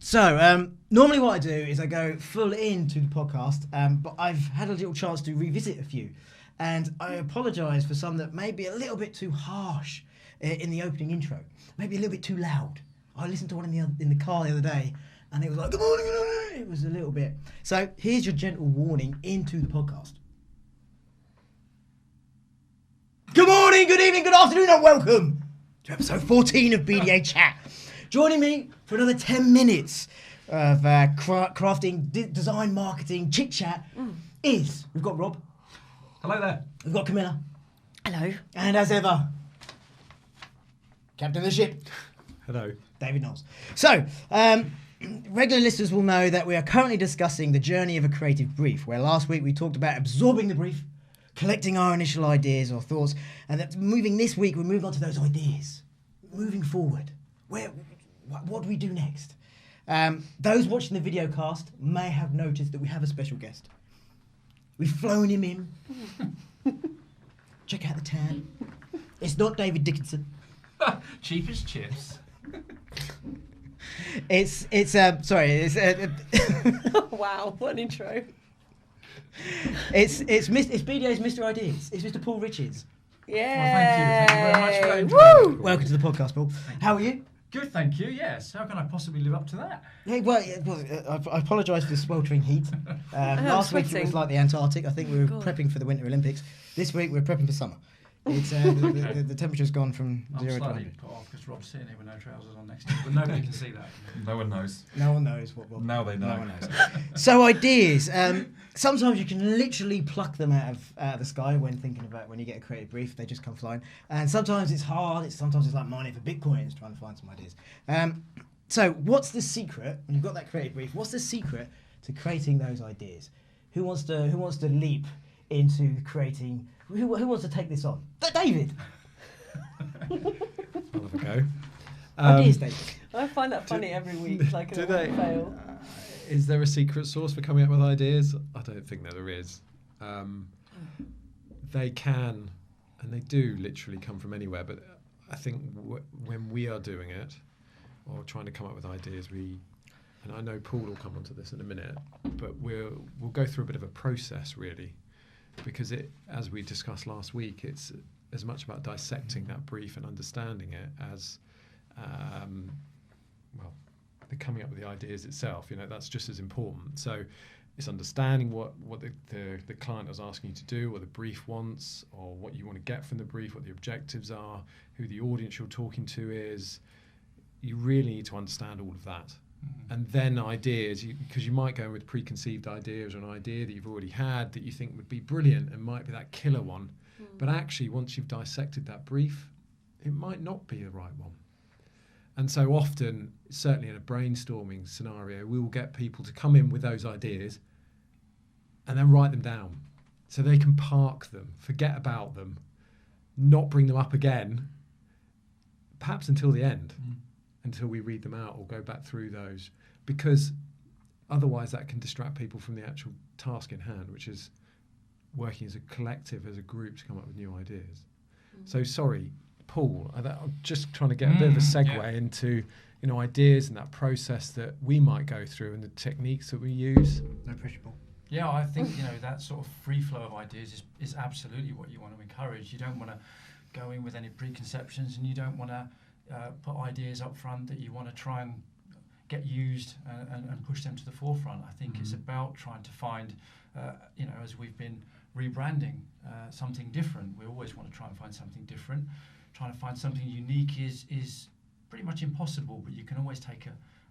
So, normally what I do is I go full into the podcast, but I've had a little chance to revisit a few. And I apologise for some that may be a little bit too harsh in the opening intro. Maybe a little bit too loud. I listened to one in the car the other day, and it was like, good morning, good morning. It was a little bit. So, here's your gentle warning into the podcast. Good morning, good evening, good afternoon, and welcome to episode 14 of BDAchat. Joining me for another 10 minutes of crafting, design, marketing, chit-chat is, we've got Rob. Hello there. We've got Camilla. Hello. And as ever, Captain of the ship. Hello. David Knowles. So, regular listeners will know that we are currently discussing the journey of a creative brief, where last week we talked about absorbing the brief, collecting our initial ideas or thoughts, and that moving this week, we're moving on to those ideas. Moving forward. What do we do next? Those watching the video cast may have noticed that we have a special guest. We've flown him in. Check out the tan. It's not David Dickinson. Cheap as chips. Wow, what an intro. It's BDA's Mr. Ideas. It's Mr. Paul Richings. Yeah. Well, thank you. Thank you very much for that introduction. Welcome to the podcast, Paul. How are you? Good, thank you. Yes. How can I possibly live up to that? Yeah, well, I apologise for the sweltering heat. Last week it sweating. was like the Antarctic. I think we were God. prepping for the Winter Olympics. This week we're prepping for summer. It's the temperature's gone from I'm 0 to slightly 100. put off because Rob's sitting here with no trousers on next to him, but nobody can see that. No one knows. No one knows what. Now they know. No one knows. So ideas. Sometimes you can literally pluck them out of the sky when thinking about when you get a creative brief. They just come flying. And sometimes it's hard. Sometimes it's like mining for bitcoins, trying to find some ideas. So what's the secret when you've got that creative brief? What's the secret to creating those ideas? Who wants to leap into creating? Who wants to take this on? David. I'll have a go. Ideas, David. I find that funny every week, like Do a they? fail. Is there a secret sauce for coming up with ideas? I don't think that there is. They can, and they do literally come from anywhere, but I think when we are doing it, or trying to come up with ideas, and I know Paul will come onto this in a minute, but we'll go through a bit of a process really, because as we discussed last week, it's as much about dissecting that brief and understanding it as the coming up with the ideas itself. That's just as important. So it's understanding what the client is asking you to do, what the brief wants, or what you want to get from the brief, what the objectives are, who the audience you're talking to is. You really need to understand all of that. And then ideas, because you might go in with preconceived ideas or an idea that you've already had that you think would be brilliant and might be that killer one. But actually, once you've dissected that brief, it might not be the right one. And so often, certainly in a brainstorming scenario, we will get people to come in with those ideas and then write them down so they can park them, forget about them, not bring them up again, perhaps until the end. Until we read them out or go back through those, because otherwise that can distract people from the actual task in hand, which is working as a collective, as a group to come up with new ideas. So sorry, Paul, I'm just trying to get a bit of a segue into ideas and that process that we might go through and the techniques that we use. No pressure, Paul. Yeah, I think that sort of free flow of ideas is absolutely what you want to encourage. You don't want to go in with any preconceptions, and you don't want to put ideas up front that you want to try and get used and push them to the forefront. I think it's about trying to find, as we've been rebranding, something different. We always want to try and find something different. Trying to find something unique is pretty much impossible, but you can always take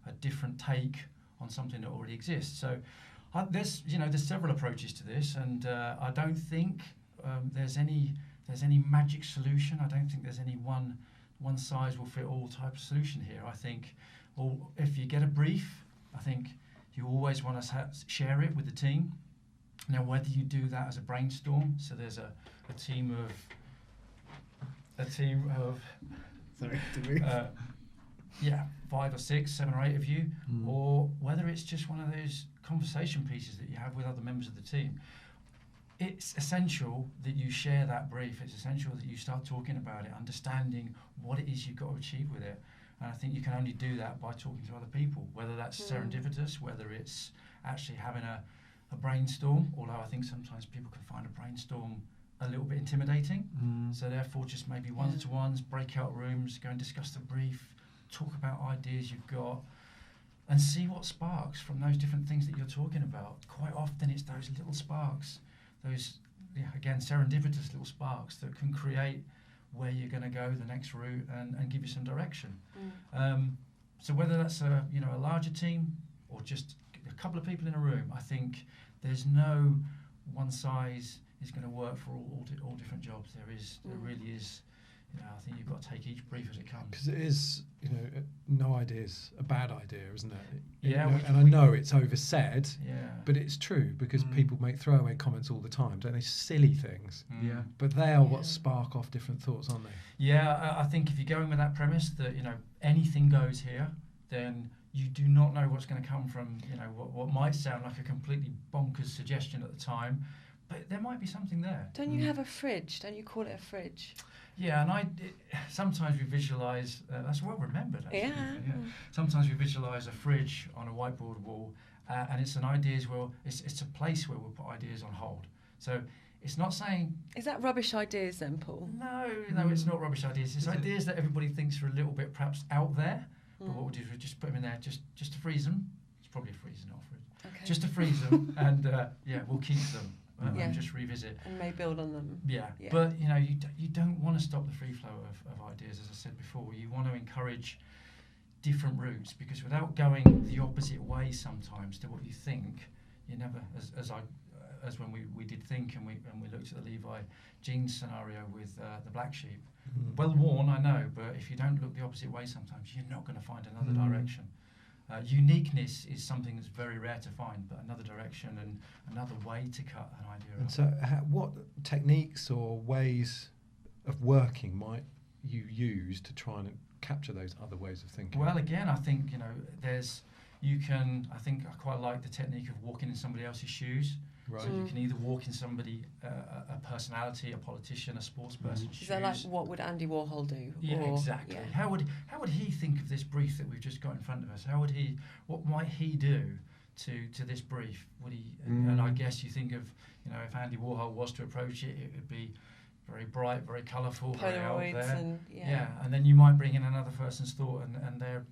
a different take on something that already exists. So there's several approaches to this, and I don't think there's any magic solution. I don't think there's any one size will fit all type of solution here. I think, if you get a brief, I think you always want to share it with the team. Now, whether you do that as a brainstorm, so there's a team of Sorry, 5 or 6, 7 or 8 of you, or whether it's just one of those conversation pieces that you have with other members of the team. It's essential that you share that brief. It's essential that you start talking about it, understanding what it is you've got to achieve with it. And I think you can only do that by talking to other people, whether that's serendipitous, whether it's actually having a brainstorm, although I think sometimes people can find a brainstorm a little bit intimidating. So therefore just maybe one-to-ones, breakout rooms, go and discuss the brief, talk about ideas you've got, and see what sparks from those different things that you're talking about. Quite often it's those little sparks, those, again, serendipitous little sparks that can create where you're going to go, the next route, and give you some direction. So whether that's a larger team or just a couple of people in a room, I think there's no one size is going to work for all different jobs. There really is. I think you've got to take each brief as it comes. Because it is, no idea is a bad idea, isn't it? Yeah. I know it's oversaid, Yeah. but it's true because people make throwaway comments all the time, don't they? Silly things. Yeah. But they are what spark off different thoughts, aren't they? Yeah, I think if you're going with that premise that anything goes here, then you do not know what's going to come from what might sound like a completely bonkers suggestion at the time, but there might be something there. Don't you have a fridge? Don't you call it a fridge? Yeah, and sometimes we visualise. That's well remembered. Actually. Yeah. Sometimes we visualise a fridge on a whiteboard wall, and it's an ideas it's a place where we'll put ideas on hold. So it's not saying. Is that rubbish ideas then, Paul? No, it's not rubbish ideas. It's ideas that everybody thinks are a little bit perhaps out there. But what we'll do is we'll just put them in there, just to freeze them. It's probably a freezer, not a fridge. Okay. Just to freeze them, and we'll keep them and just revisit. And may build on them. Yeah. But you don't want to stop the free flow of ideas, as I said before. You want to encourage different routes, because without going the opposite way sometimes to what you think, you never, as when we did think and we looked at the Levi jeans scenario with the black sheep. Well worn, I know, but if you don't look the opposite way sometimes, you're not going to find another direction. Uniqueness is something that's very rare to find, but another direction and another way to cut an idea And off. so what techniques or ways of working might you use to try and capture those other ways of thinking? Well, again, I think, I quite like the technique of walking in somebody else's shoes. Right. So you can either walk in somebody, a personality, a politician, a sports person's shoes. Is that like what would Andy Warhol do? Yeah, exactly. Yeah. How would he think of this brief that we've just got in front of us? What might he do to this brief? Would he? And I guess you think of, if Andy Warhol was to approach it, it would be very bright, very colourful, very out Polaroids there. and And then you might bring in another person's thought, and they're,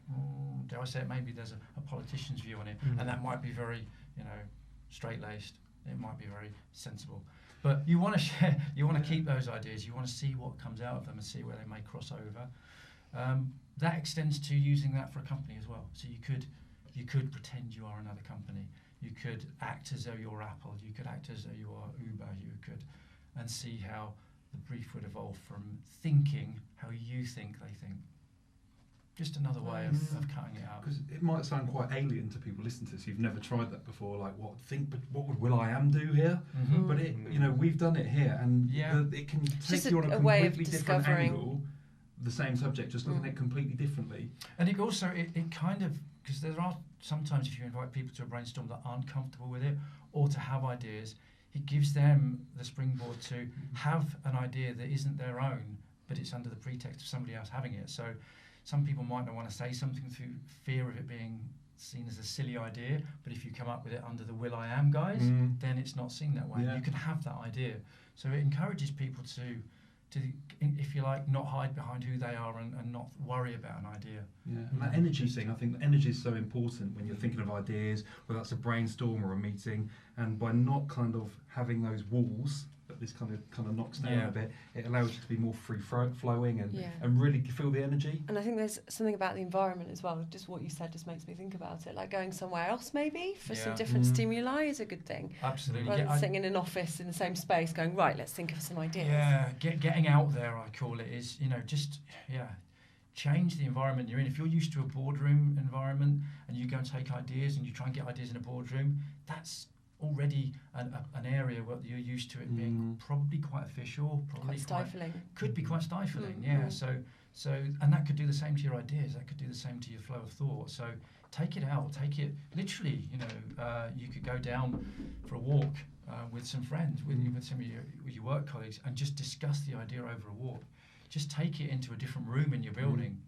dare I say it, maybe there's a politician's view on it, and that might be very, straight-laced. It might be very sensible, but you want to share. You want to keep those ideas. You want to see what comes out of them and see where they may cross over. That extends to using that for a company as well. So you could pretend you are another company. You could act as though you're Apple. You could act as though you are Uber. You could, and see how the brief would evolve from thinking how you think they think. Just another way of cutting it out. Because it might sound quite alien to people listening to this. You've never tried that before. Like, what would Will.i.am do here? But we've done it here, and it can take you on a completely different angle. The same subject, just looking at it completely differently. And it also it kind of, because there are sometimes if you invite people to a brainstorm that aren't comfortable with it or to have ideas, it gives them the springboard to have an idea that isn't their own, but it's under the pretext of somebody else having it. So some people might not want to say something through fear of it being seen as a silly idea, but if you come up with it under the Will.i.am guise, then it's not seen that way. Yeah. You can have that idea. So it encourages people to, if you like, not hide behind who they are and not worry about an idea. Yeah, and that energy thing, I think that energy is so important when you're thinking of ideas, whether that's a brainstorm or a meeting, and by not kind of having those walls that this kind of knocks down a bit, it allows you to be more free flowing and really feel the energy. And I think there's something about the environment as well. Just what you said just makes me think about it. Like going somewhere else maybe for some different stimuli is a good thing. Absolutely. Rather than sitting in an office in the same space going, right, let's think of some ideas. Yeah, getting out there, I call it, is, change the environment you're in. If you're used to a boardroom environment and you go and take ideas and you try and get ideas in a boardroom, that's already an area where you're used to it being probably quite official, probably Quite stifling. Could be quite stifling, So and that could do the same to your ideas. That could do the same to your flow of thought. So take it out. Take it literally. You could go down for a walk with some friends, with some of your work colleagues, and just discuss the idea over a walk. Just take it into a different room in your building.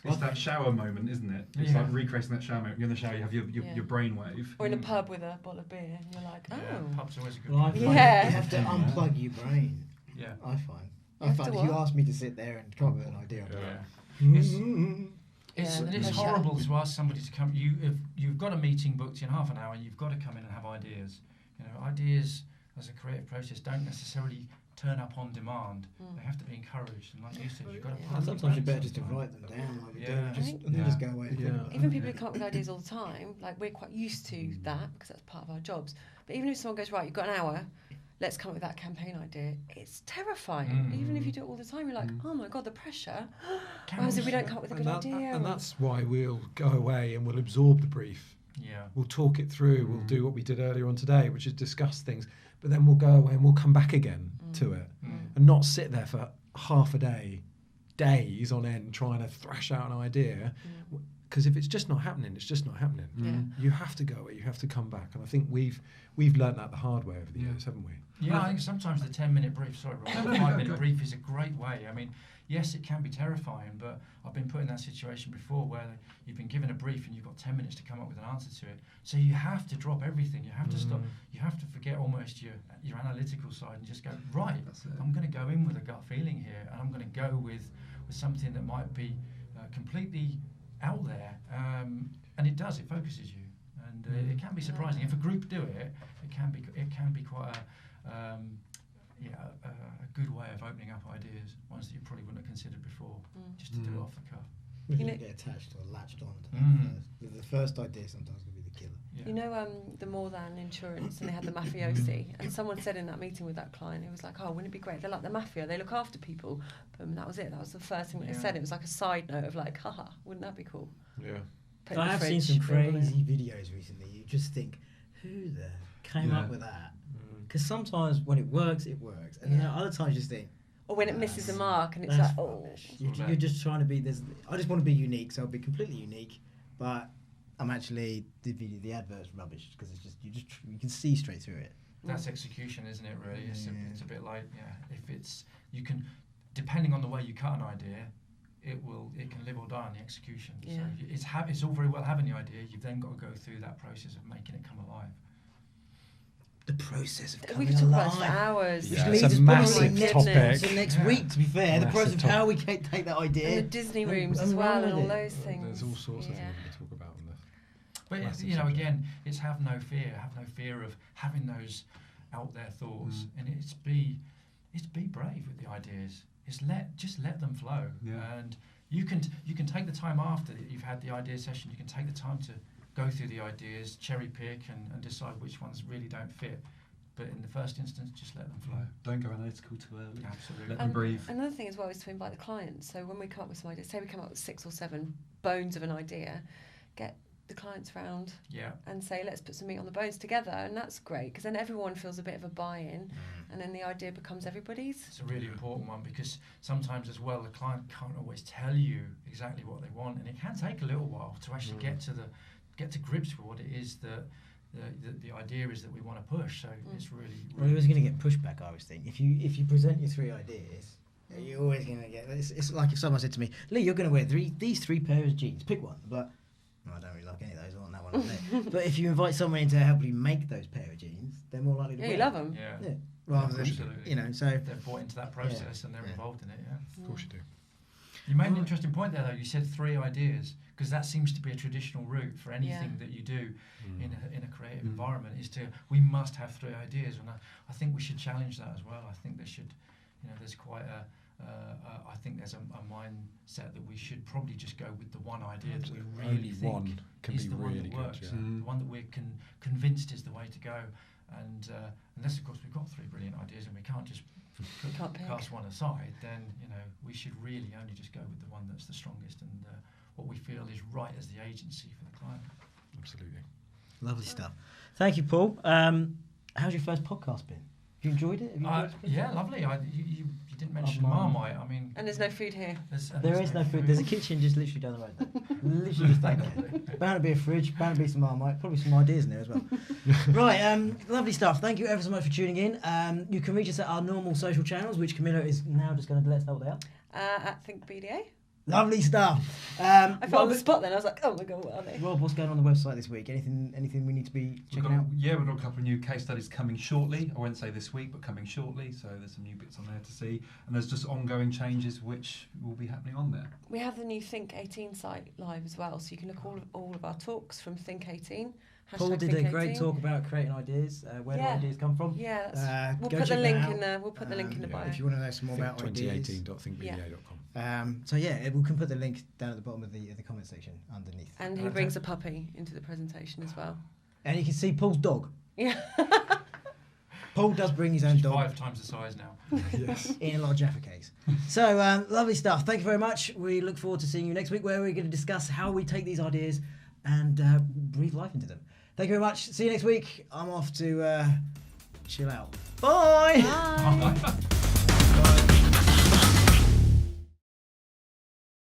It's that shower moment, isn't it? It's Yeah. like recreating that shower moment. You're in the shower, you have your Yeah. brainwave. Or in a pub with a bottle of beer, and you're like, oh. Yeah, pub's always a good Well, I place. find Yeah. you have to unplug your brain. Yeah. I find. You have If to you what? ask me to sit there and come up with an idea, I'm Yeah. like, It's, mm-hmm. it's, Yeah, and it's pressure. horrible to ask somebody to come. If you've got a meeting booked in half an hour, you've got to come in and have ideas. Ideas as a creative process don't necessarily turn up on demand. They have to be encouraged, and like you said, you've got to. Yeah. put And them sometimes in it's better just to sometime. write them down, like we do, Yeah. and then just go away and think Yeah. about Even them. people who come up with ideas all the time, like we're quite used to that because that's part of our jobs. But even if someone goes, right, you've got an hour, let's come up with that campaign idea, it's terrifying. Even if you do it all the time, you're like, oh my God, the pressure. Whereas if we don't come up with a good idea. And that's why we'll go away and we'll absorb the brief. Yeah. We'll talk it through. We'll do what we did earlier on today, which is discuss things. But then we'll go away and we'll come back again to it, and not sit there for half a day, days on end, trying to thrash out an idea. Because if it's just not happening, it's just not happening. Yeah. You have to go away. You have to come back. And I think we've learned that the hard way over the years, haven't we? Yeah, I think sometimes the 10-minute brief, sorry, Rob, the 5-minute brief is a great way. I mean, yes, it can be terrifying, but I've been put in that situation before where you've been given a brief and you've got 10 minutes to come up with an answer to it. So you have to drop everything. You have to stop. You have to forget almost your analytical side and just go, right, I'm going to go in with a gut feeling here, and I'm going to go with something that might be completely out there. And it does, it focuses you. And it can be surprising. If a group do it, it can be quite a good way of opening up ideas, ones that you probably wouldn't have considered before, just to do it off the cuff. We You can know- get attached or latched on to that first. The first idea sometimes can be the killer. Yeah. You know, the More Than Insurance, and they had the mafiosi, and someone said in that meeting with that client, it was like, oh, wouldn't it be great? They're like the mafia, they look after people. And that was it. That was the first thing that they Yeah. said. It was like a side note of like, haha, wouldn't that be cool? Yeah. Put it in I the have seen fridge, some build one in. crazy videos recently. You just think, who the came Yeah. up with that? Because sometimes when it works, and then Yeah. other times you just think, Or when it misses the mark and it's that's like, oh. rubbish. You're just trying to be. I just want to be unique, so I'll be completely unique. But I'm actually the advert's rubbish because it's just you can see straight through it. That's execution, isn't it? Really, it's Yeah. a bit like if it's you can, depending on the way you cut an idea, it can live or die on the execution. Yeah. So it's all very well having the idea. You've then got to go through that process of making it come alive. The process of We coming could talk about this for alive. hours. Which Yeah, leads it's a us probably massive next- topic. to next Yeah. week, to be fair. The Massive process of topic. how we take that idea. And the Disney and- rooms and as well, run and all with it. those things. There's all sorts of Yeah. things we can talk about on this. But Massive again, subject. it's have no fear. Have no fear of having those out there thoughts, and it's be brave with the ideas. Just let them flow, Yeah. and you can take the time after you've had the idea session. You can take the time to go through the ideas, cherry pick, and decide which ones really don't fit. But in the first instance, just let them flow. Don't go analytical too early. Absolutely. Let them breathe. Another thing as well is to invite the clients. So when we come up with some ideas, say we come up with 6 or 7 bones of an idea, get the clients round Yeah. and say, let's put some meat on the bones together. And that's great because then everyone feels a bit of a buy-in and then the idea becomes everybody's. It's a really important one because sometimes as well the client can't always tell you exactly what they want, and it can take a little while to actually get to grips with what it is that the idea is that we want to push. So it's really, Well, you're always going to get pushback, I always think. If you present your 3 ideas, you're always going to get. It's like if someone said to me, "Lee, you're going to wear these 3 pairs of jeans. Pick one." But I don't really like any of those. I want that one on there. But if you invite someone in to help you make those pair of jeans, they're more likely to Yeah, wear you love them. yeah. Yeah. Rather than Absolutely. so. They're brought into that process and they're Yeah. involved in it. Yeah. Of course you do. You made an interesting point there, though. You said 3 ideas because that seems to be a traditional route for anything Yeah. that you do in a creative environment. Is we must have 3 ideas, and I think we should challenge that as well. I think there should, there's quite I think there's a mindset that we should probably just go with the one idea that we really Only think one can is be the one really that good. works, Yeah. the one that we're convinced is the way to go. And unless, of course, we've got 3 brilliant ideas and we can't just Can't pick. cast one aside, then we should really only just go with the one that's the strongest and what we feel is right as the agency for the client. Absolutely. Lovely stuff. Thank you, Paul. How's your first podcast been? Have you enjoyed it? Have you enjoyed it? Yeah, lovely. You didn't mention mine. Marmite. I mean, And there's no food here. There is no food. There's a kitchen just literally down the road. Literally just down there. Bound to be a fridge, bound to be some Marmite, probably some ideas in there as well. Right, lovely stuff. Thank you ever so much for tuning in. You can reach us at our normal social channels, which Camilla is now just going to let us know what they are. At Think BDA. Lovely stuff. I felt on the spot then. I was like, oh my God, what are they? Rob, what's going on the website this week? Anything we need to be checking out? Yeah, we've got a couple of new case studies coming shortly. I won't say this week, but coming shortly. So there's some new bits on there to see. And there's just ongoing changes which will be happening on there. We have the new Think 18 site live as well. So you can look all of our talks from Think 18. Paul did Think a great 18. talk about creating ideas. Where do ideas come from? Yeah, that's, we'll go put the check link that in out. the link in the bio. If you want to know some more about ideas. 2018.thinkbda.com. So yeah, we can put the link down at the bottom of the comment section underneath. And he brings a puppy into the presentation as well. And you can see Paul's dog. Yeah. Paul does bring his own She's dog 5 times the size now. Yes. in a lot of Jaffa cakes. So lovely stuff. Thank you very much. We look forward to seeing you next week, where we're going to discuss how we take these ideas and breathe life into them. Thank you very much. See you next week. I'm off to chill out. Bye. Bye. Bye. Bye.